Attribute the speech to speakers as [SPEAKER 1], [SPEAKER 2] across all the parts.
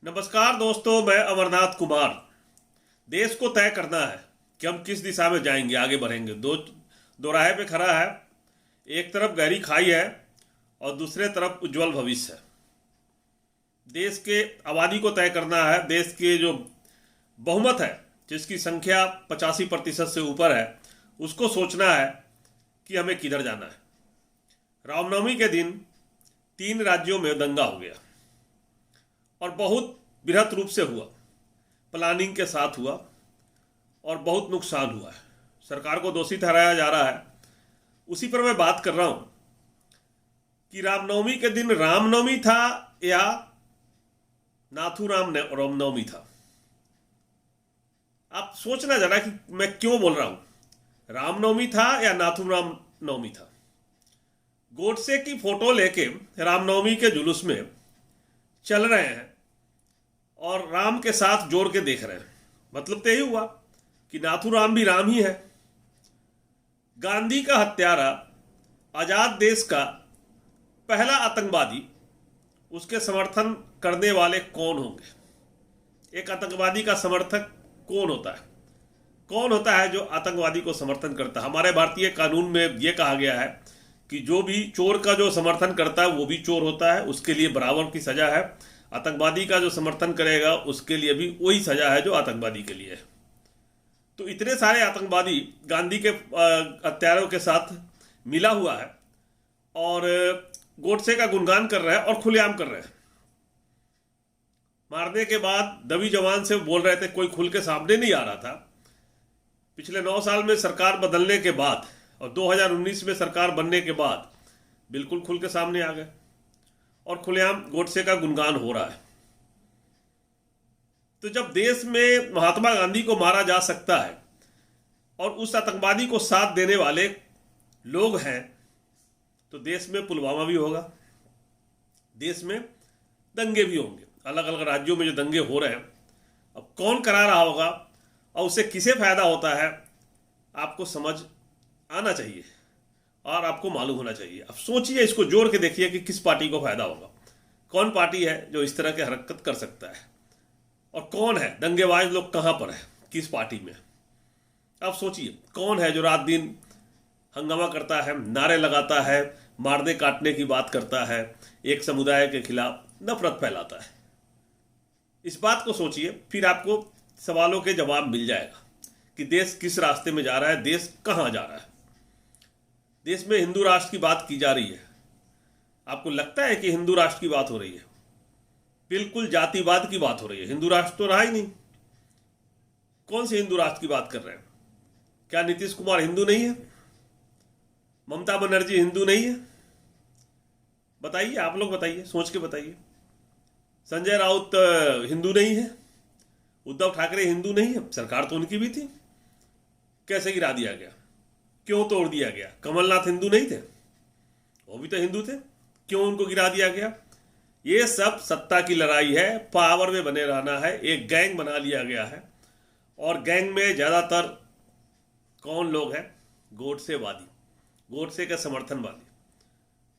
[SPEAKER 1] नमस्कार दोस्तों, मैं अमरनाथ कुमार। देश को तय करना है कि हम किस दिशा में जाएंगे, आगे बढ़ेंगे। दो राह पे खड़ा है। एक तरफ गहरी खाई है और दूसरे तरफ उज्जवल भविष्य है। देश के आबादी को तय करना है। देश के जो बहुमत है, जिसकी संख्या 85% से ऊपर है, उसको सोचना है कि हमें किधर जाना है। रामनवमी के दिन 3 राज्यों में दंगा हो गया और बहुत बृहत रूप से हुआ, प्लानिंग के साथ हुआ और बहुत नुकसान हुआ है। सरकार को दोषी ठहराया जा रहा है। उसी पर मैं बात कर रहा हूं कि रामनवमी के दिन रामनवमी था या नाथूराम रामनवमी था। आप सोचना जरा कि मैं क्यों बोल रहा हूं, रामनवमी था या नाथूराम नवमी था। गोडसे की फोटो लेके रामनवमी के जुलूस में चल रहे हैं और राम के साथ जोड़ के देख रहे हैं। मतलब तो यही हुआ कि नाथूराम भी राम ही है। गांधी का हत्यारा, आजाद देश का पहला आतंकवादी, उसके समर्थन करने वाले कौन होंगे? एक आतंकवादी का समर्थक कौन होता है? कौन होता है जो आतंकवादी को समर्थन करता है? हमारे भारतीय कानून में यह कहा गया है कि जो भी चोर का जो समर्थन करता है वो भी चोर होता है, उसके लिए बराबर की सजा है। आतंकवादी का जो समर्थन करेगा उसके लिए भी वही सजा है जो आतंकवादी के लिए है। तो इतने सारे आतंकवादी गांधी के हत्यारों के साथ मिला हुआ है और गोडसे का गुणगान कर रहे हैं और खुलेआम कर रहे हैं। मारने के बाद दबी जवान से बोल रहे थे, कोई खुल के सामने नहीं आ रहा था। पिछले 9 साल में सरकार बदलने के बाद और 2019 में सरकार बनने के बाद बिल्कुल खुल के सामने आ गए और खुलेआम गोडसे का गुणगान हो रहा है। तो जब देश में महात्मा गांधी को मारा जा सकता है और उस आतंकवादी को साथ देने वाले लोग हैं, तो देश में पुलवामा भी होगा, देश में दंगे भी होंगे। अलग अलग राज्यों में जो दंगे हो रहे हैं, अब कौन करा रहा होगा और उससे किसे फायदा होता है, आपको समझ आना चाहिए और आपको मालूम होना चाहिए। अब सोचिए, इसको जोड़ के देखिए कि किस पार्टी को फायदा होगा। कौन पार्टी है जो इस तरह की हरकत कर सकता है और कौन है दंगेबाज लोग, कहां पर है, किस पार्टी में। अब सोचिए, कौन है जो रात दिन हंगामा करता है, नारे लगाता है, मारने काटने की बात करता है, एक समुदाय के खिलाफ नफरत फैलाता है। इस बात को सोचिए, फिर आपको सवालों के जवाब मिल जाएगा कि देश किस रास्ते में जा रहा है, देश कहां जा रहा है। देश में हिंदू राष्ट्र की बात की जा रही है। आपको लगता है कि हिंदू राष्ट्र की बात हो रही है? बिल्कुल जातिवाद की बात हो रही है। हिंदू राष्ट्र तो रहा ही नहीं। कौन से हिंदू राष्ट्र की बात कर रहे हैं? क्या नीतीश कुमार हिंदू नहीं है? ममता बनर्जी हिंदू नहीं है? बताइए, आप लोग बताइए, सोच के बताइए। संजय राउत हिंदू नहीं है? उद्धव ठाकरे हिंदू नहीं है? सरकार तो उनकी भी थी। कैसे गिरा दिया गया? क्यों तोड़ दिया गया? कमलनाथ हिंदू नहीं थे? वो भी तो हिंदू थे। क्यों उनको गिरा दिया गया? ये सब सत्ता की लड़ाई है, पावर में बने रहना है। एक गैंग बना लिया गया है और गैंग में ज्यादातर कौन लोग हैं? गोडसेवादी, गोडसे के समर्थनवादी।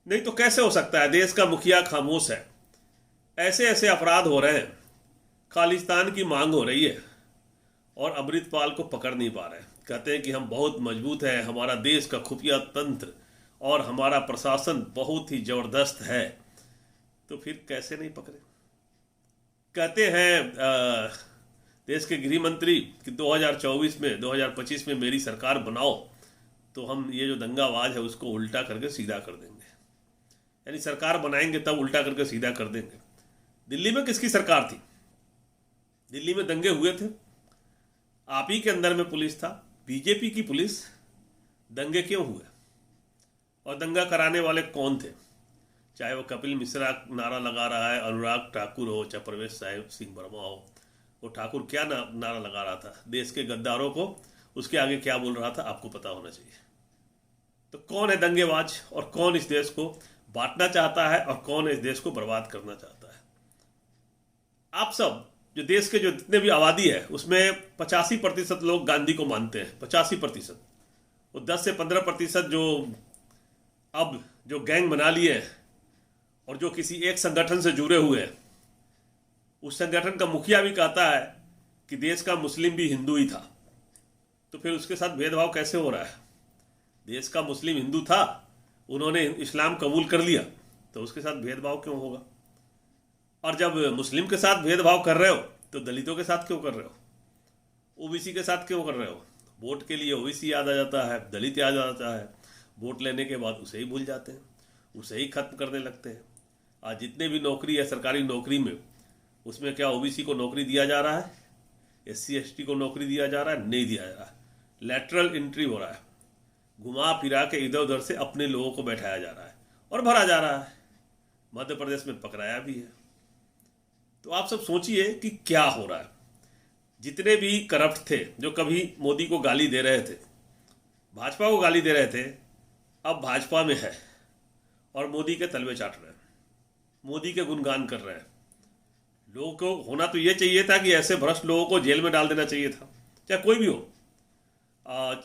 [SPEAKER 1] नहीं तो कैसे हो सकता है? देश का मुखिया खामोश है, ऐसे ऐसे अपराध हो रहे हैं, खालिस्तान की मांग हो रही है और अमृतपाल को पकड़ नहीं पा रहे हैं। कहते हैं कि हम बहुत मजबूत हैं, हमारा देश का खुफिया तंत्र और हमारा प्रशासन बहुत ही जबरदस्त है, तो फिर कैसे नहीं पकड़े? कहते हैं देश के गृह मंत्री कि 2024 में 2025 में मेरी सरकार बनाओ तो हम ये जो दंगाबाज है उसको उल्टा करके सीधा कर देंगे। यानी सरकार बनाएंगे तब उल्टा करके सीधा कर देंगे। दिल्ली में किसकी सरकार थी? दिल्ली में दंगे हुए थे, आप ही के अंदर में पुलिस था, बीजेपी की पुलिस। दंगे क्यों हुए और दंगा कराने वाले कौन थे? चाहे वो कपिल मिश्रा नारा लगा रहा है, अनुराग ठाकुर हो, चाहे प्रवेश साहिब सिंह वर्मा हो। वो ठाकुर क्या नारा लगा रहा था? देश के गद्दारों को उसके आगे क्या बोल रहा था, आपको पता होना चाहिए। तो कौन है दंगेबाज और कौन इस देश को बांटना चाहता है और कौन इस देश को बर्बाद करना चाहता है? आप सब जो देश के जो जितने भी आबादी है उसमें 85% लोग गांधी को मानते हैं। 85%। वो 10 से 15% जो अब जो गैंग बना लिए हैं और जो किसी एक संगठन से जुड़े हुए हैं, उस संगठन का मुखिया भी कहता है कि देश का मुस्लिम भी हिंदू ही था, तो फिर उसके साथ भेदभाव कैसे हो रहा है? देश का मुस्लिम हिंदू था, उन्होंने इस्लाम कबूल कर लिया, तो उसके साथ भेदभाव क्यों होगा? और जब मुस्लिम के साथ भेदभाव कर रहे हो तो दलितों के साथ क्यों कर रहे हो? ओबीसी के साथ क्यों कर रहे हो? वोट के लिए ओबीसी याद आ जाता है, दलित याद आ जाता है, वोट लेने के बाद उसे ही भूल जाते हैं, उसे ही खत्म करने लगते हैं। आज जितने भी नौकरी है सरकारी नौकरी में, उसमें क्या ओबीसी को नौकरी दिया जा रहा है? एससी एसटी को नौकरी दिया जा रहा है? नहीं दिया जा रहा है। लैटरल एंट्री हो रहा है, घुमा फिरा के इधर उधर से अपने लोगों को बैठाया जा रहा है और भरा जा रहा है। मध्य प्रदेश में पकड़ाया भी है। तो आप सब सोचिए कि क्या हो रहा है। जितने भी करप्ट थे, जो कभी मोदी को गाली दे रहे थे, भाजपा को गाली दे रहे थे, अब भाजपा में है और मोदी के तलवे चाट रहे हैं, मोदी के गुणगान कर रहे हैं। लोगों को होना तो ये चाहिए था कि ऐसे भ्रष्ट लोगों को जेल में डाल देना चाहिए था, चाहे कोई भी हो।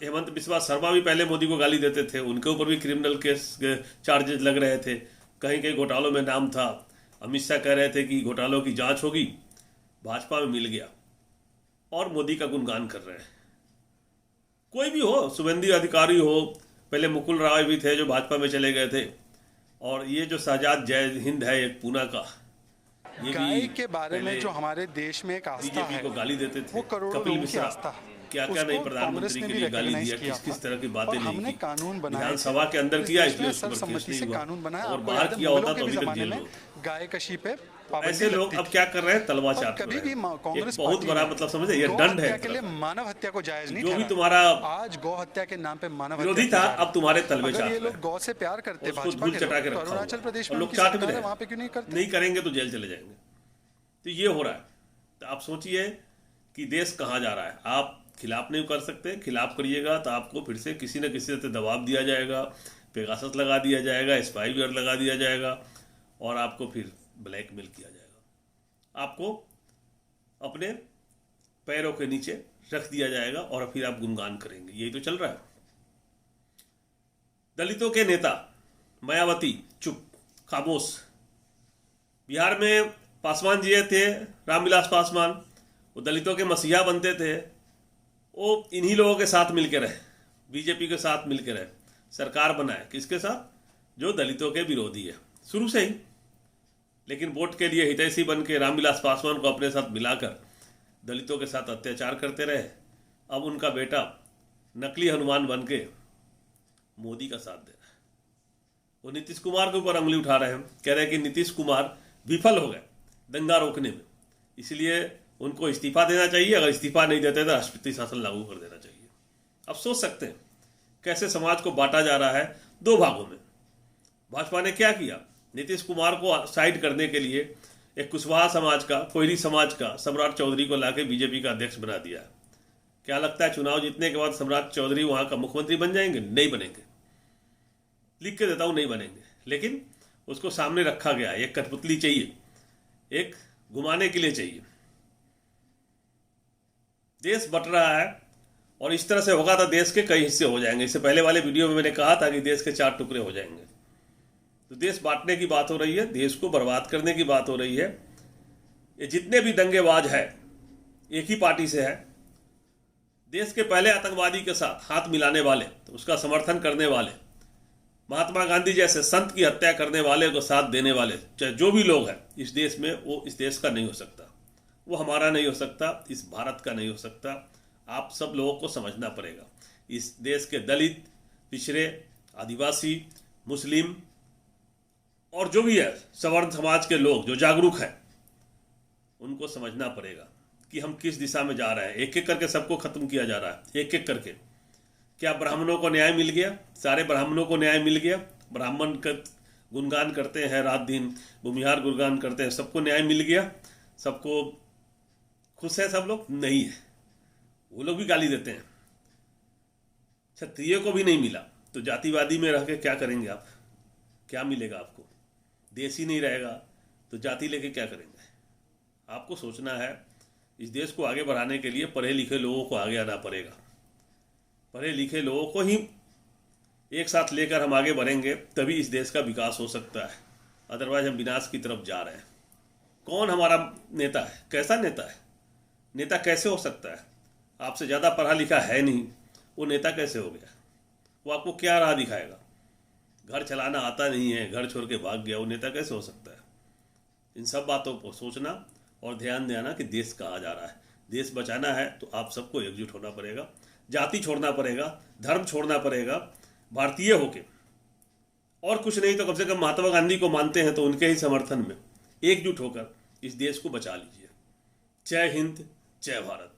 [SPEAKER 1] हेमंत बिस्वा शर्मा भी पहले मोदी को गाली देते थे, उनके ऊपर भी क्रिमिनल केस चार्जेस लग रहे थे, कहीं कहीं घोटालों में नाम था। अमित शाह कह रहे थे कि घोटालों की जांच होगी, भाजपा में मिल गया और मोदी का गुणगान कर रहे हैं। कोई भी हो, शुभेंदु अधिकारी हो, पहले मुकुल रॉय भी थे जो भाजपा में चले गए थे, और ये जो शहजाद जय हिंद है एक पूना का, ये
[SPEAKER 2] गाय
[SPEAKER 1] भी
[SPEAKER 2] के बारे में जो हमारे देश में एक आस्था
[SPEAKER 1] बीजेपी
[SPEAKER 2] है,
[SPEAKER 1] को गाली देते थे।
[SPEAKER 2] वो करोड़ों
[SPEAKER 1] कपिल
[SPEAKER 2] लोगों की
[SPEAKER 1] मिश्रा
[SPEAKER 2] आस्था है।
[SPEAKER 1] क्या क्या नहीं
[SPEAKER 2] उसको
[SPEAKER 1] प्रधानमंत्री
[SPEAKER 2] कांग्रेस
[SPEAKER 1] के
[SPEAKER 2] ने
[SPEAKER 1] लिए
[SPEAKER 2] भी
[SPEAKER 1] गाली
[SPEAKER 2] recognize
[SPEAKER 1] दिया,
[SPEAKER 2] किया
[SPEAKER 1] किस किस
[SPEAKER 2] था।
[SPEAKER 1] तरह की बातें
[SPEAKER 2] और
[SPEAKER 1] नहीं
[SPEAKER 2] हमने
[SPEAKER 1] की।
[SPEAKER 2] कानून बनाए थे।
[SPEAKER 1] विधानसभा के अंदर
[SPEAKER 2] इस
[SPEAKER 1] किया,
[SPEAKER 2] देश
[SPEAKER 1] इसलिए
[SPEAKER 2] में
[SPEAKER 1] उस पर केस
[SPEAKER 2] सर्वसम्मति
[SPEAKER 1] नहीं
[SPEAKER 2] से
[SPEAKER 1] हुआ,
[SPEAKER 2] कानून बनाया।
[SPEAKER 1] और
[SPEAKER 2] आपको
[SPEAKER 1] बाहर
[SPEAKER 2] याद है
[SPEAKER 1] किया
[SPEAKER 2] मुगलों
[SPEAKER 1] होता
[SPEAKER 2] के
[SPEAKER 1] तो
[SPEAKER 2] भी
[SPEAKER 1] अभी तक
[SPEAKER 2] जमाने
[SPEAKER 1] जेल
[SPEAKER 2] में
[SPEAKER 1] में।
[SPEAKER 2] गाय कशी पे
[SPEAKER 1] ऐसे
[SPEAKER 2] पाबंदी
[SPEAKER 1] लोग
[SPEAKER 2] लगती
[SPEAKER 1] अब
[SPEAKER 2] थी।
[SPEAKER 1] क्या कर रहे हैं, तलवा
[SPEAKER 2] और
[SPEAKER 1] चाट
[SPEAKER 2] कभी
[SPEAKER 1] रहे
[SPEAKER 2] भी
[SPEAKER 1] हैं।
[SPEAKER 2] कांग्रेस
[SPEAKER 1] एक बहुत
[SPEAKER 2] पार्टी
[SPEAKER 1] बड़ा
[SPEAKER 2] ने
[SPEAKER 1] मतलब समझे, ये
[SPEAKER 2] गौ
[SPEAKER 1] दंड है
[SPEAKER 2] हत्या
[SPEAKER 1] एक
[SPEAKER 2] के लिए
[SPEAKER 1] तरह का।
[SPEAKER 2] मानव हत्या को जायज नहीं
[SPEAKER 1] जो भी
[SPEAKER 2] ठहराया।
[SPEAKER 1] तुम्हारा
[SPEAKER 2] आज गौ हत्या के नाम पे मानव हत्या
[SPEAKER 1] विरोधी
[SPEAKER 2] की
[SPEAKER 1] था,
[SPEAKER 2] जा रही
[SPEAKER 1] अब तुम्हारे तलवे
[SPEAKER 2] अगर
[SPEAKER 1] चाट
[SPEAKER 2] ये
[SPEAKER 1] रहे
[SPEAKER 2] लोग
[SPEAKER 1] हैं,
[SPEAKER 2] गौ से प्यार करते
[SPEAKER 1] उसको
[SPEAKER 2] भाजपा
[SPEAKER 1] धूल
[SPEAKER 2] के
[SPEAKER 1] चटा
[SPEAKER 2] लोग,
[SPEAKER 1] के
[SPEAKER 2] तो
[SPEAKER 1] रखा
[SPEAKER 2] अरुणाचल
[SPEAKER 1] हुआ
[SPEAKER 2] प्रदेश
[SPEAKER 1] है और
[SPEAKER 2] में
[SPEAKER 1] लोग
[SPEAKER 2] उनकी
[SPEAKER 1] चाट भी
[SPEAKER 2] सरकार
[SPEAKER 1] रहे
[SPEAKER 2] है, वहां पे
[SPEAKER 1] हैं।
[SPEAKER 2] क्यों नहीं करते?
[SPEAKER 1] नहीं करेंगे तो जेल चले जाएंगे। तो ये हो रहा है। तो आप सोचिए कि देश कहाँ जा रहा है। आप खिलाफ नहीं कर सकते, खिलाफ करिएगा तो आपको फिर से किसी न किसी से दबाव दिया जाएगा, पेगासस लगा दिया जाएगा, स्पाईवेयर लगा दिया जाएगा और आपको फिर ब्लैकमेल किया जाएगा। आपको अपने पैरों के नीचे रख दिया जाएगा और फिर आप गुणगान करेंगे। यही तो चल रहा है। दलितों के नेता मायावती चुप, खामोश। बिहार में पासवान जी थे, रामविलास पासवान, वो दलितों के मसीहा बनते थे। वो इन्हीं लोगों के साथ मिलकर रहे, बीजेपी के साथ मिलकर रहे, सरकार बनाए। किसके साथ? जो दलितों के विरोधी है शुरू से ही। लेकिन वोट के लिए हितैषी बन के रामविलास पासवान को अपने साथ मिलाकर दलितों के साथ अत्याचार करते रहे। अब उनका बेटा नकली हनुमान बन के मोदी का साथ दे रहा है। वो नीतीश कुमार के ऊपर उंगली उठा रहे हैं, कह रहे हैं कि नीतीश कुमार विफल हो गए दंगा रोकने में, इसलिए उनको इस्तीफा देना चाहिए। अगर इस्तीफा नहीं देते तो राष्ट्रपति शासन लागू कर देना चाहिए। अब सोच सकते हैं कैसे समाज को बांटा जा रहा है दो भागों में। भाजपा ने क्या किया? नीतीश कुमार को साइड करने के लिए एक कुशवाहा समाज का, कोयरी समाज का सम्राट चौधरी को लाके बीजेपी का अध्यक्ष बना दिया। क्या लगता है चुनाव जीतने के बाद सम्राट चौधरी वहां का मुख्यमंत्री बन जाएंगे? नहीं बनेंगे। लिख के देता हूं, नहीं बनेंगे। लेकिन उसको सामने रखा गया, एक कठपुतली चाहिए, एक घुमाने के लिए चाहिए। देश बट रहा है और इस तरह से होगा तो देश के कई हिस्से हो जाएंगे। इससे पहले वाले वीडियो में मैंने कहा था कि देश के 4 टुकड़े हो जाएंगे। तो देश बांटने की बात हो रही है, देश को बर्बाद करने की बात हो रही है। ये जितने भी दंगेबाज है एक ही पार्टी से है। देश के पहले आतंकवादी के साथ हाथ मिलाने वाले, तो उसका समर्थन करने वाले, महात्मा गांधी जैसे संत की हत्या करने वाले को साथ देने वाले, चाहे जो भी लोग हैं इस देश में, वो इस देश का नहीं हो सकता, वो हमारा नहीं हो सकता, इस भारत का नहीं हो सकता। आप सब लोगों को समझना पड़ेगा। इस देश के दलित, पिछड़े, आदिवासी, मुस्लिम और जो भी है सवर्ण समाज के लोग जो जागरूक हैं, उनको समझना पड़ेगा कि हम किस दिशा में जा रहे हैं। एक एक करके सबको खत्म किया जा रहा है, एक एक करके। क्या ब्राह्मणों को न्याय मिल गया? सारे ब्राह्मणों को न्याय मिल गया? ब्राह्मण का गुणगान करते हैं रात दिन, भूमिहार गुणगान करते हैं, सबको न्याय मिल गया? सबको खुश है सब लोग? नहीं है, वो लोग भी गाली देते हैं। क्षत्रिय को भी नहीं मिला, तो जातिवादी में रह के क्या करेंगे आप? क्या मिलेगा आपको? देश ही नहीं रहेगा तो जाति लेके क्या करेंगे? आपको सोचना है। इस देश को आगे बढ़ाने के लिए पढ़े लिखे लोगों को आगे आना पड़ेगा। पढ़े लिखे लोगों को ही एक साथ लेकर हम आगे बढ़ेंगे, तभी इस देश का विकास हो सकता है। अदरवाइज हम विनाश की तरफ जा रहे हैं। कौन हमारा नेता है, कैसा नेता है, नेता कैसे हो सकता है? आपसे ज़्यादा पढ़ा लिखा है नहीं, वो नेता कैसे हो गया? वो आपको क्या राह दिखाएगा? घर चलाना आता नहीं है, घर छोड़ के भाग गया, वो नेता कैसे हो सकता है? इन सब बातों को सोचना और ध्यान देना कि देश कहाँ जा रहा है। देश बचाना है तो आप सबको एकजुट होना पड़ेगा, जाति छोड़ना पड़ेगा, धर्म छोड़ना पड़ेगा, भारतीय होके। और कुछ नहीं तो कम से कम महात्मा गांधी को मानते हैं तो उनके ही समर्थन में एकजुट होकर इस देश को बचा लीजिए। जय हिंद, जय भारत।